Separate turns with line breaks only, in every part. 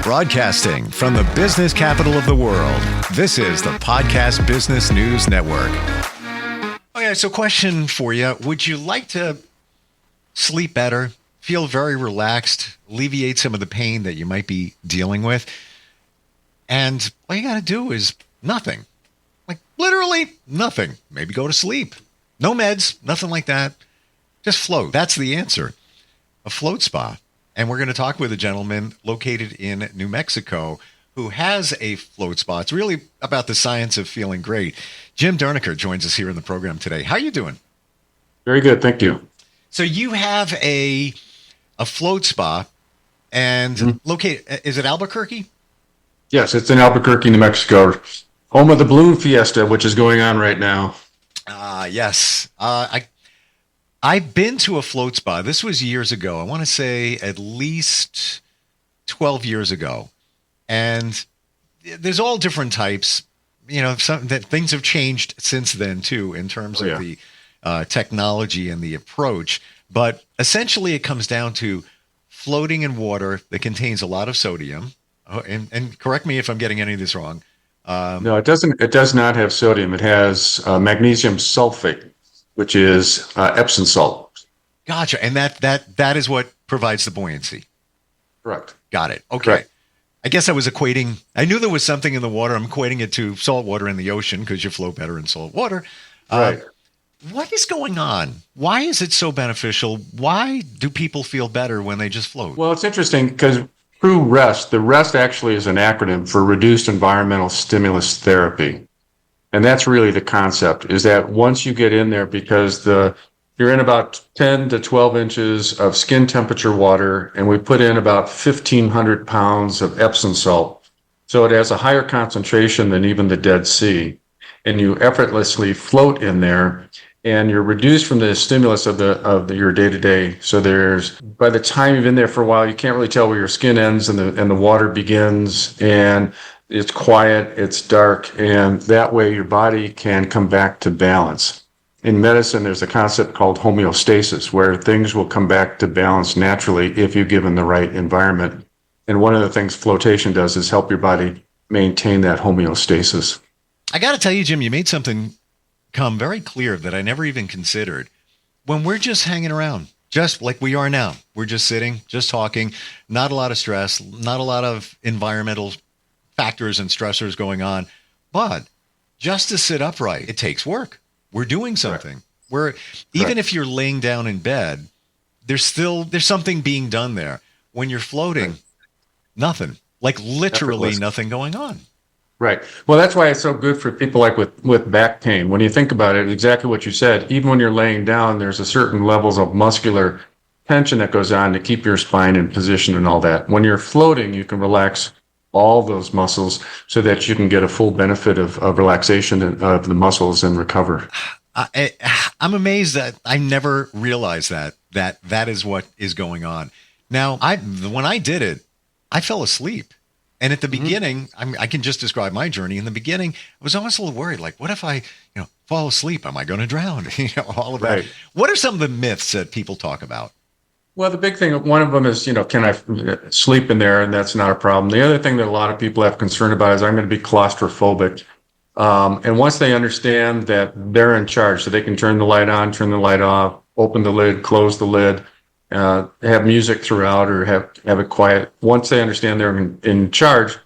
Broadcasting from the business capital of the world, this is the Podcast Business News Network. Okay, so question for you. Would you like to sleep better, feel very relaxed, alleviate some of the pain that you might be dealing with? And all you got to do is nothing. Like literally nothing. Maybe go to sleep. No meds, nothing like that. Just float. That's the answer. A float spa. And we're going to talk with a gentleman located in New Mexico who has a float spa. It's really about the science of feeling great. Jim Dernocoeur joins us here in the program today. How are you doing?
Very good, thank you.
So you have a float spa and located, is it Albuquerque?
Yes, it's in Albuquerque, New Mexico, home of the Balloon Fiesta, which is going on right now.
Yes. I've been to a float spa. This was years ago. I want to say at least 12 years ago. And there's all different types. You know, things have changed since then, too, in terms of the technology and the approach. But essentially, it comes down to floating in water that contains a lot of sodium. And correct me if I'm getting any of this wrong.
No, it doesn't. It does not have sodium. It has magnesium sulfate, which is Epsom salt.
Gotcha. And that is what provides the buoyancy.
Correct.
Got it. Okay.
Correct.
I guess I knew there was something in the water. I'm equating it to salt water in the ocean because you float better in salt water.
Right.
What is going on? Why is it so beneficial? Why do people feel better when they just float?
Well, it's interesting because through REST, the REST actually is an acronym for Reduced Environmental Stimulus Therapy. And that's really the concept, is that once you get in there, because you're in about 10 to 12 inches of skin temperature water, and we put in about 1,500 pounds of Epsom salt. So it has a higher concentration than even the Dead Sea. And you effortlessly float in there, and you're reduced from the stimulus of your day-to-day. So by the time you've been there for a while, you can't really tell where your skin ends and the water begins, and it's quiet, it's dark, and that way your body can come back to balance. In medicine, there's a concept called homeostasis, where things will come back to balance naturally if you're given the right environment. And one of the things flotation does is help your body maintain that homeostasis.
I got to tell you, Jim, you made something come very clear that I never even considered. When we're just hanging around, just like we are now, we're just sitting, just talking, not a lot of stress, not a lot of environmental factors and stressors going on, but just to sit upright, it takes work. We're doing something. Even if you're laying down in bed, there's something being done there. When you're floating, nothing, like literally nothing going on.
Right. Well, that's why it's so good for people like with back pain. When you think about it, exactly what you said, even when you're laying down, there's a certain levels of muscular tension that goes on to keep your spine in position and all that. When you're floating, you can relax all those muscles so that you can get a full benefit of relaxation of the muscles and recover.
I'm amazed that I never realized that is what is going on. Now, when I did it, I fell asleep. And at the beginning, I can just describe my journey. In the beginning, I was almost a little worried. Like, what if I, fall asleep? Am I going to drown? All of that. What are some of the myths that people talk about?
Well, the big thing, one of them is, can I sleep in there? And that's not a problem. The other thing that a lot of people have concern about is I'm going to be claustrophobic. And once they understand that they're in charge, so they can turn the light on, turn the light off, open the lid, close the lid, have music throughout or have it quiet. Once they understand they're in charge,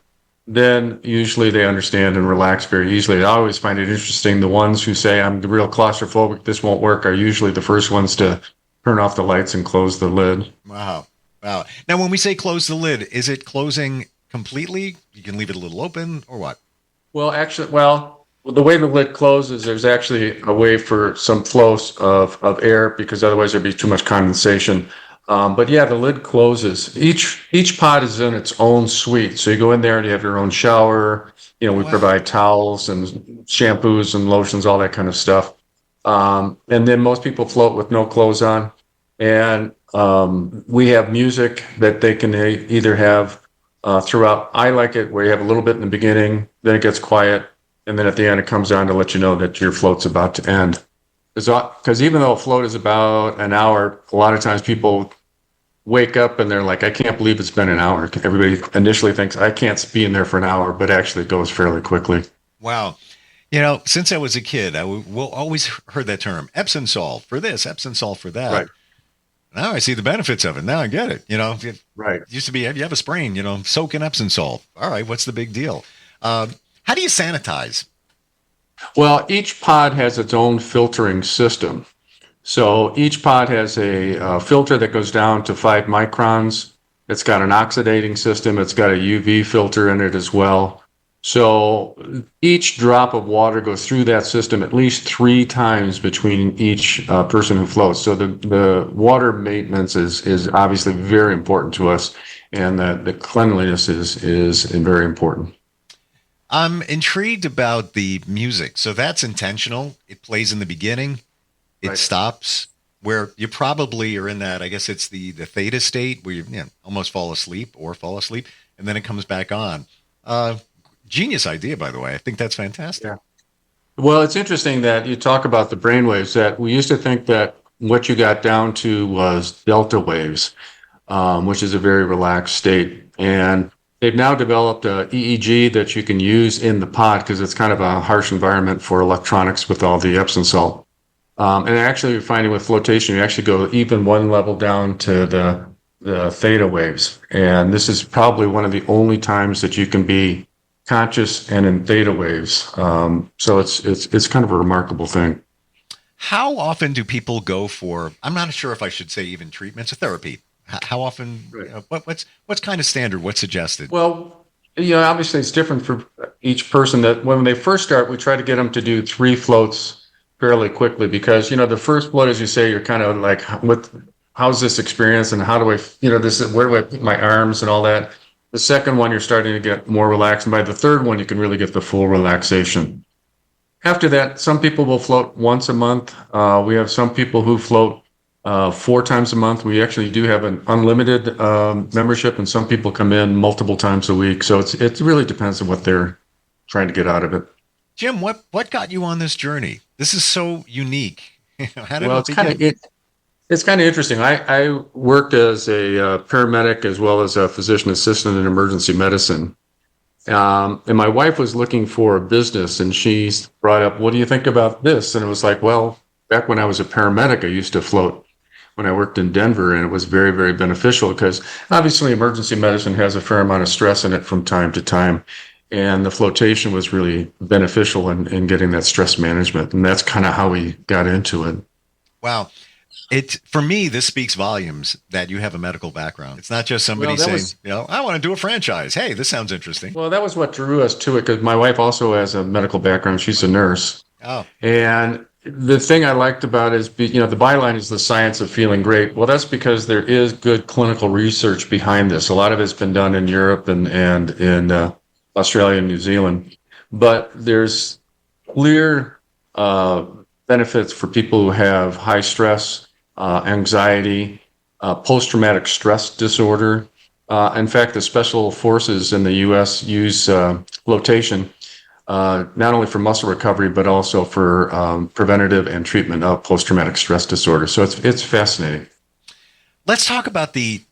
then usually they understand and relax very easily. I always find it interesting. The ones who say, I'm real claustrophobic, this won't work, are usually the first ones to turn off the lights and close the lid.
Wow. Now, when we say close the lid, is it closing completely? You can leave it a little open or what?
Well, actually, the way the lid closes, there's actually a way for some flow of air because otherwise there'd be too much condensation. But yeah, the lid closes. Each pod is in its own suite. So you go in there and you have your own shower. We provide towels and shampoos and lotions, all that kind of stuff. And then most people float with no clothes on. And we have music that they can either have throughout. I like it where you have a little bit in the beginning, then it gets quiet, and then at the end it comes on to let you know that your float's about to end. Because even though a float is about an hour, a lot of times people wake up and they're like, I can't believe it's been an hour. Everybody initially thinks I can't be in there for an hour, but actually it goes fairly quickly.
Wow. Since I was a kid, will always heard that term, Epsom salt for this, Epsom salt for that.
Right.
Now I see the benefits of it. Now I get it.
Right.
It used to be, if you have a sprain, soak in Epsom salt. All right, what's the big deal? How do you sanitize?
Well, each pod has its own filtering system. So each pod has a filter that goes down to 5 microns. It's got an oxidating system. It's got a UV filter in it as well. So each drop of water goes through that system at least 3 times between each person who floats. So the water maintenance is obviously very important to us, and the cleanliness is very important.
I'm intrigued about the music. So that's intentional. It plays in the beginning. It
Right.
stops where you probably are in that, I guess it's the theta state where you almost fall asleep, and then it comes back on. Genius idea, by the way. I think that's fantastic.
Yeah. Well, it's interesting that you talk about the brain waves, that we used to think that what you got down to was delta waves, which is a very relaxed state. And they've now developed a EEG that you can use in the pod because it's kind of a harsh environment for electronics with all the Epsom salt. And actually, you're finding with flotation, you actually go even one level down to the theta waves. And this is probably one of the only times that you can be conscious and in theta waves. So it's kind of a remarkable thing.
How often do people go for, I'm not sure if I should say even treatments or therapy? How often,
Right.
what's kind of standard? What's suggested?
Well, obviously it's different for each person. That when they first start, we try to get them to do 3 floats fairly quickly because, the first float, as you say, you're kind of like, how's this experience and how do I, where do I put my arms and all that? The second one, you're starting to get more relaxed. And by the third one, you can really get the full relaxation. After that, some people will float once a month. We have some people who float 4 times a month. We actually do have an unlimited membership, and some people come in multiple times a week. So it really depends on what they're trying to get out of it.
Jim, what got you on this journey? This is so unique. How did
Well,
it begin?
it's kind of interesting. I worked as a paramedic as well as a physician assistant in emergency medicine. And my wife was looking for a business, and she brought up, what do you think about this? And it was like, well, back when I was a paramedic, I used to float when I worked in Denver, and it was very, very beneficial because obviously emergency medicine has a fair amount of stress in it from time to time. And the flotation was really beneficial in getting that stress management. And that's kind of how we got into it.
Wow. For me, this speaks volumes that you have a medical background. It's not just somebody saying, I want to do a franchise. Hey, this sounds interesting.
Well, that was what drew us to it because my wife also has a medical background. She's a nurse.
Oh.
And the thing I liked about it is, the byline is the science of feeling great. Well, that's because there is good clinical research behind this. A lot of it's been done in Europe and in Australia and New Zealand. But there's clear benefits for people who have high stress, anxiety, post-traumatic stress disorder. In fact, the special forces in the U.S. use flotation not only for muscle recovery, but also for preventative and treatment of post-traumatic stress disorder. So it's fascinating.
Let's talk about the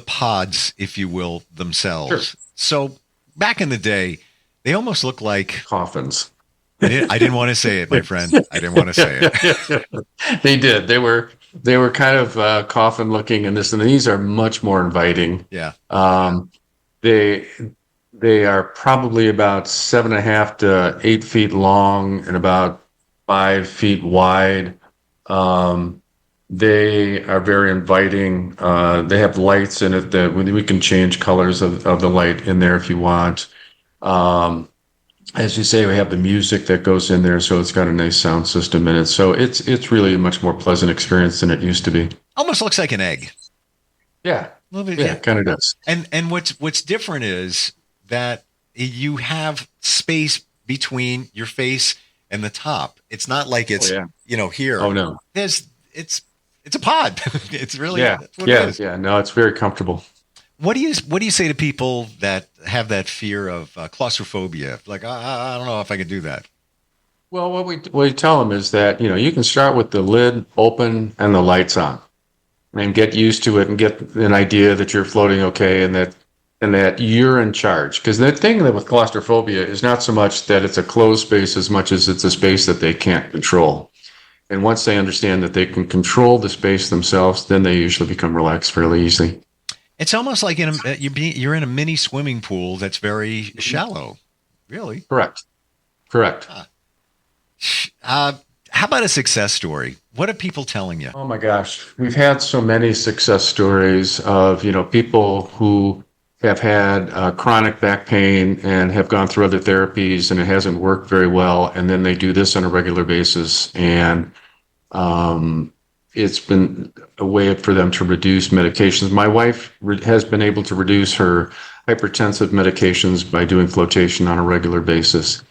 pods, if you will, themselves.
Sure.
So back in the day, they almost look like
Coffins.
I didn't want to say it, my friend. I didn't want to say it.
They did. They were kind of coffin looking, and these are much more inviting.
Yeah.
They are probably about 7.5 to 8 feet long and about 5 feet wide. They are very inviting. They have lights in it that we can change colors of the light in there if you want. As you say, we have the music that goes in there, so it's got a nice sound system in it. So it's really a much more pleasant experience than it used to be.
Almost looks like an egg.
Yeah.
A little bit,
Yeah, it kind of does.
And what's different is that you have space between your face and the top. It's not like it's here.
Oh no.
It's a pod. It's really
that's what it is. Yeah. No, it's very comfortable.
What do you say to people that have that fear of claustrophobia? Like, I don't know if I could do that.
Well, what we tell them is that you can start with the lid open and the lights on. and get used to it and get an idea that you're floating okay and that you're in charge. Because the thing that with claustrophobia is not so much that it's a closed space as much as it's a space that they can't control. And once they understand that they can control the space themselves, then they usually become relaxed fairly easily.
It's almost like you're in a mini swimming pool that's very shallow. Really?
Correct.
How about a success story? What are people telling you?
Oh my gosh, we've had so many success stories of people who have had chronic back pain and have gone through other therapies and it hasn't worked very well, and then they do this on a regular basis, and it's been a way for them to reduce medications. My wife has been able to reduce her hypertensive medications by doing flotation on a regular basis.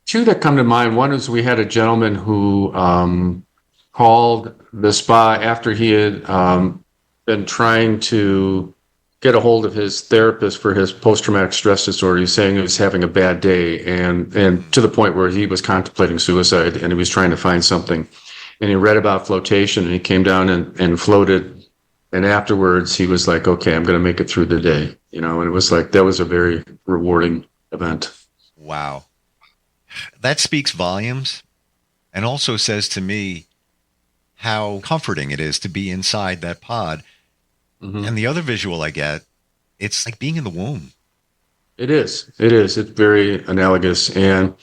Two that come to mind. One is we had a gentleman who called the spa after he had been trying to get a hold of his therapist for his post-traumatic stress disorder. He's saying he was having a bad day and to the point where he was contemplating suicide, and he was trying to find something. And he read about flotation, and he came down and floated. And afterwards, he was like, okay, I'm going to make it through the day. And it was like, that was a very rewarding event.
Wow. That speaks volumes, and also says to me how comforting it is to be inside that pod. Mm-hmm. And the other visual I get, it's like being in the womb.
It is. It's very analogous. And,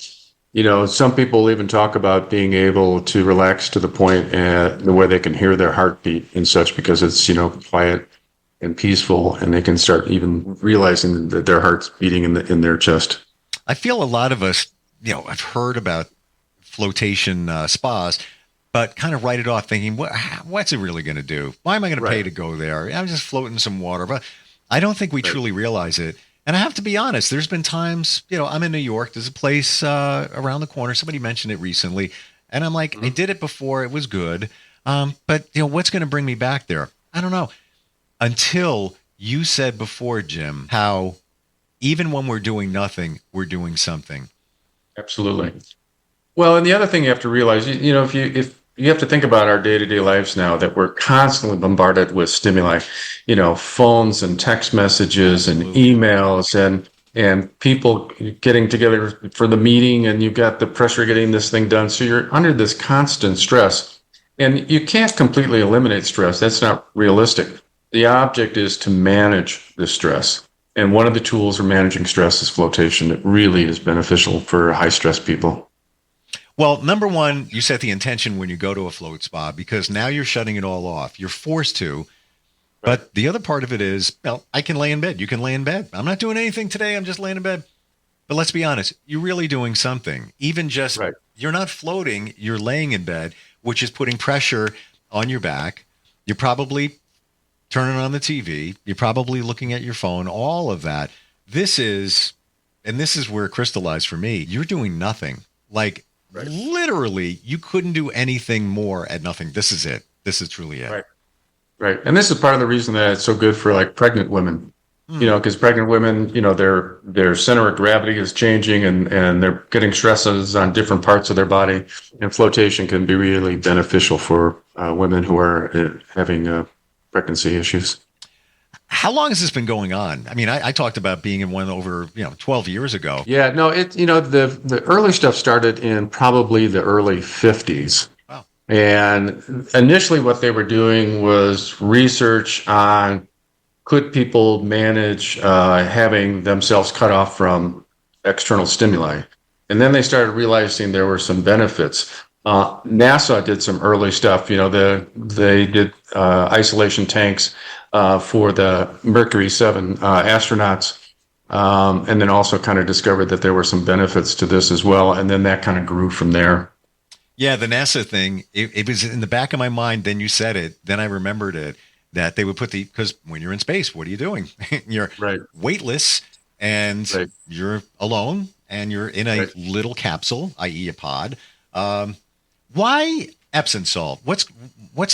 some people even talk about being able to relax to the point where they can hear their heartbeat and such, because it's, quiet and peaceful, and they can start even realizing that their heart's beating in their chest.
I feel a lot of us, I've heard about flotation spas, but kind of write it off thinking, what's it really going to do? Why am I going to pay to go there? I'm just floating some water. But I don't think we truly realize it. And I have to be honest, there's been times, I'm in New York. There's a place around the corner. Somebody mentioned it recently. And I'm like, I did it before. It was good. But, what's going to bring me back there? I don't know. Until you said before, Jim, how even when we're doing nothing, we're doing something.
Absolutely. Well, and the other thing you have to realize, if you have to think about our day-to-day lives now, that we're constantly bombarded with stimuli, phones and text messages and emails and people getting together for the meeting, and you've got the pressure of getting this thing done. So you're under this constant stress, and you can't completely eliminate stress. That's not realistic. The object is to manage the stress. And one of the tools for managing stress is flotation. It really is beneficial for high-stress people.
Well, number one, you set the intention when you go to a float spa, because now you're shutting it all off. You're forced to. But the other part of it is, I can lay in bed. You can lay in bed. I'm not doing anything today. I'm just laying in bed. But let's be honest. You're really doing something. Even just, you're not floating. You're laying in bed, which is putting pressure on your back. You're probably turning on the TV. You're probably looking at your phone, all of that. This is where it crystallized for me. You're doing nothing. Like, literally, you couldn't do anything more at nothing. This is it. This is truly it.
Right. And this is part of the reason that it's so good for like pregnant women, because pregnant women, their center of gravity is changing and they're getting stresses on different parts of their body. And flotation can be really beneficial for women who are having pregnancy issues.
How long has this been going on? I mean, I talked about being in one over 12 years ago.
Yeah, no, the early stuff started in probably the early 50s.
Wow.
And initially what they were doing was research on could people manage having themselves cut off from external stimuli. And then they started realizing there were some benefits. NASA did some early stuff. They did isolation tanks for the Mercury 7 astronauts, and then also kind of discovered that there were some benefits to this as well. And then that kind of grew from there.
Yeah, the NASA thing, it was in the back of my mind. Then you said it. Then I remembered it, that they would put because when you're in space, what are you doing? You're weightless and you're alone and you're in a little capsule, i.e. a pod. Why Epsom salt? What's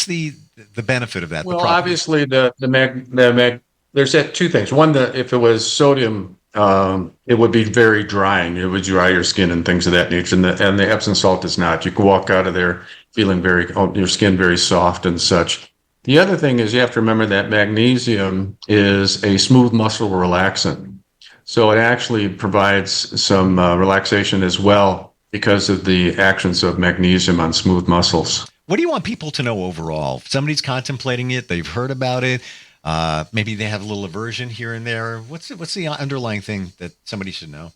the benefit of that?
Well, obviously there's two things. One, that if it was sodium, it would be very drying. It would dry your skin and things of that nature. And the Epsom salt is not. You can walk out of there feeling your skin very soft and such. The other thing is you have to remember that magnesium is a smooth muscle relaxant. So it actually provides some relaxation as well because of the actions of magnesium on smooth muscles.
What do you want people to know overall? If somebody's contemplating it, they've heard about it, maybe they have a little aversion here and there. What's the underlying thing that somebody should know?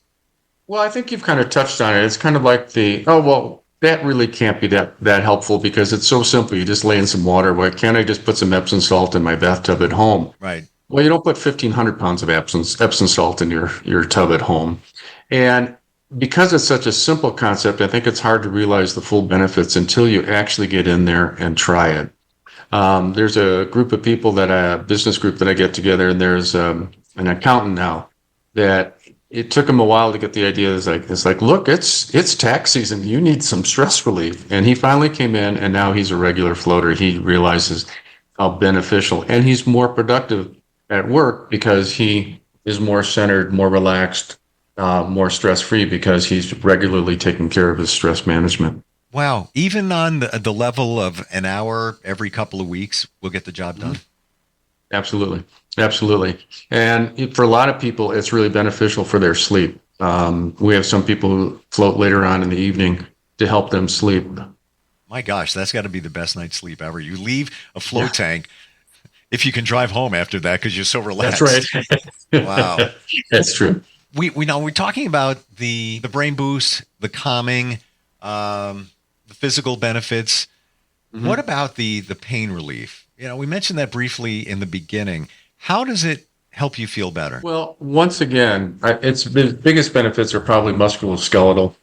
Well, I think you've kind of touched on it. It's kind of like that really can't be that helpful because it's so simple. You just lay in some water. Why can't I just put some Epsom salt in my bathtub at home?
Right.
Well, you don't put 1,500 pounds of Epsom salt in your tub at home. And because it's such a simple concept, I think it's hard to realize the full benefits until you actually get in there and try it. There's a group of people business group that I get together, and there's an accountant now that it took him a while to get the idea. It's like, look, it's tax season. You need some stress relief. And he finally came in, and now he's a regular floater. He realizes how beneficial, and he's more productive at work because he is more centered, more relaxed, more stress-free because he's regularly taking care of his stress management.
Wow. Even on the level of an hour every couple of weeks, we'll get the job done.
Absolutely. Absolutely. And for a lot of people, it's really beneficial for their sleep. We have some people who float later on in the evening to help them sleep.
My gosh, that's got to be the best night's sleep ever. You leave a float tank if you can drive home after that because you're so relaxed.
That's right.
Wow.
That's true.
We're talking about the brain boost, the calming, the physical benefits. Mm-hmm. What about the pain relief? We mentioned that briefly in the beginning. How does it help you feel better?
Well, once again, its biggest benefits are probably musculoskeletal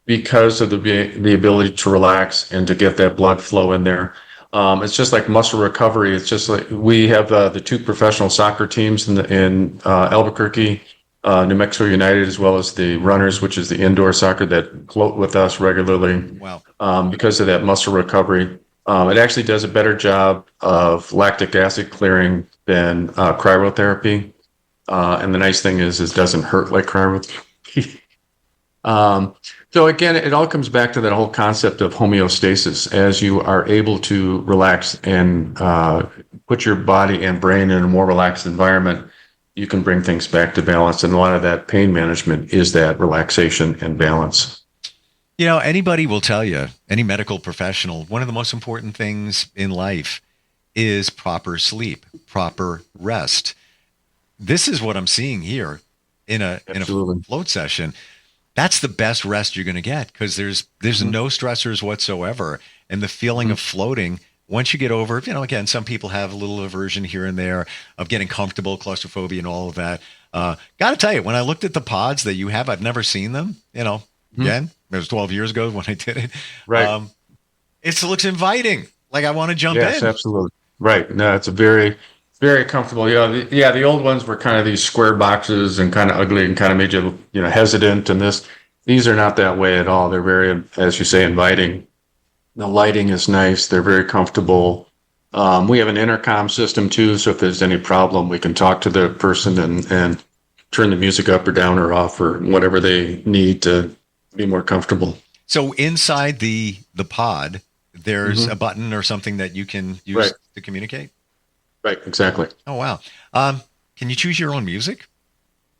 because of the ability to relax and to get that blood flow in there. It's just like muscle recovery. It's just like we have the two professional soccer teams in Albuquerque, New Mexico United, as well as the Runners, which is the indoor soccer that float with us regularly.
Wow.
Because of that muscle recovery. It actually does a better job of lactic acid clearing than cryotherapy. And the nice thing is it doesn't hurt like cryotherapy. So again, it all comes back to that whole concept of homeostasis. As you are able to relax and put your body and brain in a more relaxed environment, you can bring things back to balance. And a lot of that pain management is that relaxation and balance.
Anybody will tell you, any medical professional, one of the most important things in life is proper sleep, proper rest. This is what I'm seeing here in a float session. That's the best rest you're going to get because there's no stressors whatsoever. And the feeling of floating, once you get over, again, some people have a little aversion here and there of getting comfortable, claustrophobia and all of that. Got to tell you, when I looked at the pods that you have, I've never seen them, again, it was 12 years ago when I did it.
Right.
It looks inviting. Like I want to jump in.
Yes, absolutely. Right. No, it's a very, very comfortable. The old ones were kind of these square boxes and kind of ugly and kind of made you, hesitant. And these are not that way at all. They're very, as you say, inviting. The lighting is nice. They're very comfortable. We have an intercom system too. So if there's any problem, we can talk to the person and turn the music up or down or off or whatever they need to be more comfortable.
So inside the pod, there's a button or something that you can use to communicate?
Right, exactly.
Oh, wow. Can you choose your own music?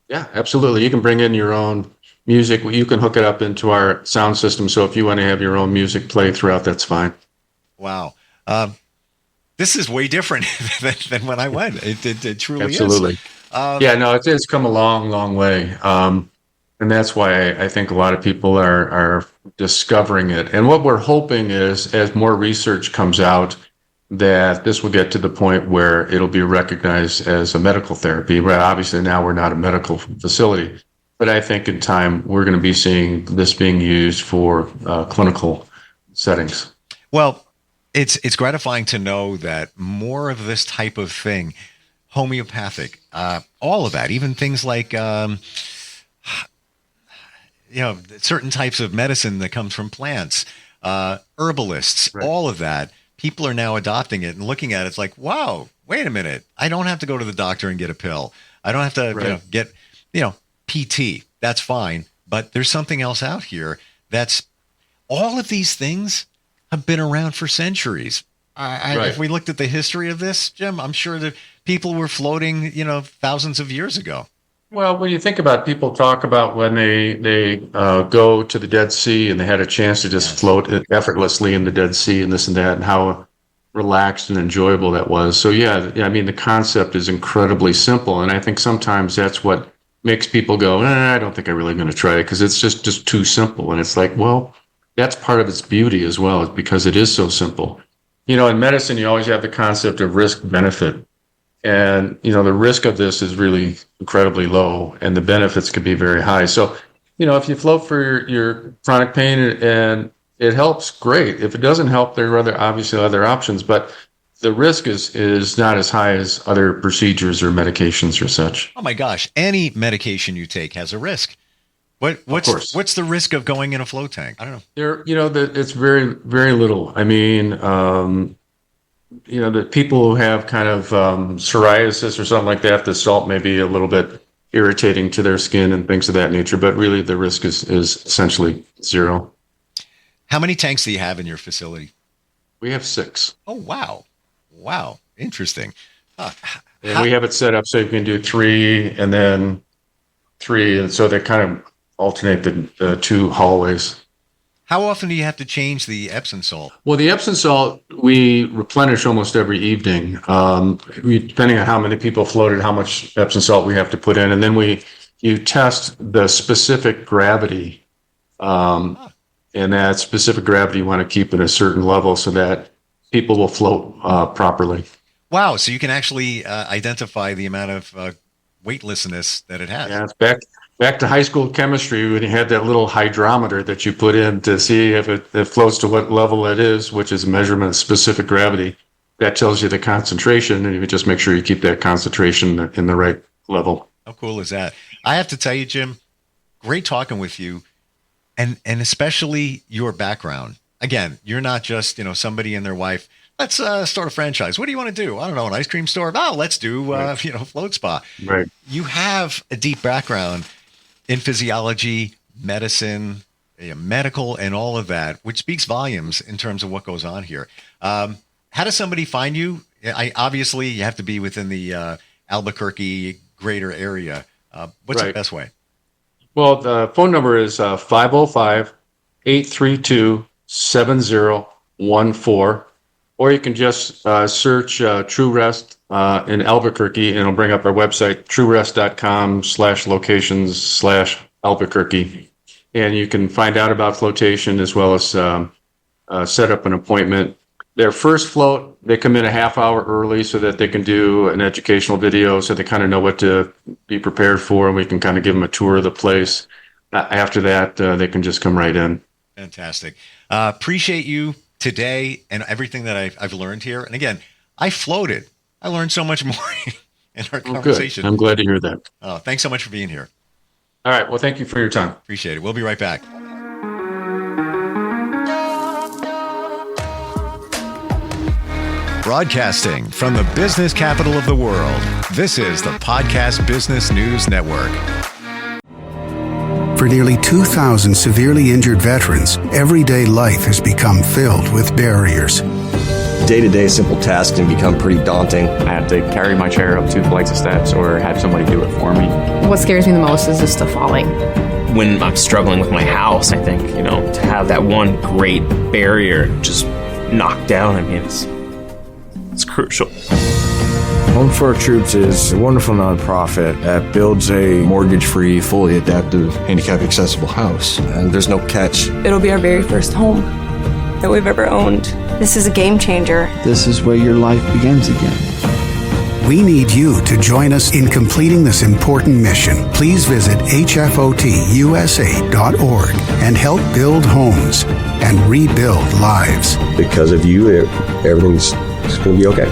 Yeah, absolutely. You can bring in your own music. You can hook it up into our sound system. So if you want to have your own music play throughout, that's fine.
Wow. This is way different than when I went. It truly
absolutely.
is.
It's come a long, long way. And that's why I think a lot of people are discovering it. And what we're hoping is, as more research comes out, that this will get to the point where it'll be recognized as a medical therapy. But obviously now we're not a medical facility. But I think in time we're going to be seeing this being used for clinical settings.
Well, it's gratifying to know that more of this type of thing, homeopathic, all of that, even things like certain types of medicine that comes from plants, herbalists, all of that. People are now adopting it and looking at it. It's like, wow, wait a minute. I don't have to go to the doctor and get a pill. I don't have to get, PT. That's fine. But there's something else out here that's all of these things have been around for centuries.
Right.
If we looked at the history of this, Jim, I'm sure that people were floating, thousands of years ago.
Well, when you think about it, people talk about when they go to the Dead Sea and they had a chance to just float effortlessly in the Dead Sea and this and that, and how relaxed and enjoyable that was. So yeah, I mean, the concept is incredibly simple, and I think sometimes that's what makes people go, I don't think I'm really going to try it, because it's just too simple. And it's like, well, that's part of its beauty as well, is because it is so simple. In medicine, you always have the concept of risk benefit. And, the risk of this is really incredibly low, and the benefits could be very high. So, if you float for your chronic pain and it helps, great. If it doesn't help, there are obviously other options, but the risk is not as high as other procedures or medications or such.
Oh my gosh, any medication you take has a risk. What's the risk of going in a float tank? I don't know.
It's very, very little. I mean, the people who have kind of psoriasis or something like that, the salt may be a little bit irritating to their skin and things of that nature, but really the risk is essentially zero.
How many tanks do you have in your facility?
We have 6.
Oh, wow. Interesting.
And we have it set up so you can do 3 and then 3. And so they kind of alternate the 2 hallways.
How often do you have to change the Epsom salt?
Well, the Epsom salt, we replenish almost every evening. Depending on how many people floated, how much Epsom salt we have to put in. And then you test the specific gravity. And that specific gravity you want to keep at a certain level so that people will float properly.
Wow. So you can actually identify the amount of weightlessness that it has.
Yeah, it's back to high school chemistry when you had that little hydrometer that you put in to see if it floats to what level it is, which is a measurement of specific gravity. That tells you the concentration, and you just make sure you keep that concentration in the right level.
How cool is that? I have to tell you, Jim, great talking with you, and especially your background. Again, you're not just somebody and their wife. Let's start a franchise. What do you want to do? I don't know, an ice cream store. Oh, let's do float spa.
Right.
You have a deep background in physiology, medicine, medical, and all of that, which speaks volumes in terms of what goes on here. How does somebody find you? Obviously, you have to be within the Albuquerque greater area. What's the best way?
Well, the phone number is 505-832-7014, or you can just search True Rest in Albuquerque, and it'll bring up our website, truerest.com/locations/Albuquerque. And you can find out about flotation as well as set up an appointment. Their first float, they come in a half hour early so that they can do an educational video so they kind of know what to be prepared for, and we can kind of give them a tour of the place. After that, they can just come right in.
Fantastic. Appreciate you today and everything that I've learned here. And again, I floated. I learned so much more in our conversation.
Good. I'm glad to hear that.
Thanks so much for being here.
All right. Well, thank you for your time.
Appreciate it. We'll be right back. Broadcasting from the business capital of the world, this is the Podcast Business News Network.
For nearly 2,000 severely injured veterans, everyday life has become filled with barriers.
Day-to-day simple tasks can become pretty daunting.
I have to carry my chair up 2 flights of steps or have somebody do it for me.
What scares me the most is just the falling.
When I'm struggling with my house, I think, to have that one great barrier just knocked down, it's crucial.
Home for Our Troops is a wonderful nonprofit that builds a mortgage-free, fully adaptive, handicap-accessible house.
And there's no catch.
It'll be our very first home that we've ever owned. This is a game changer.
This is where your life begins again.
We need you to join us in completing this important mission. Please visit hfotusa.org and help build homes and rebuild lives.
Because of you, everything's going to be okay.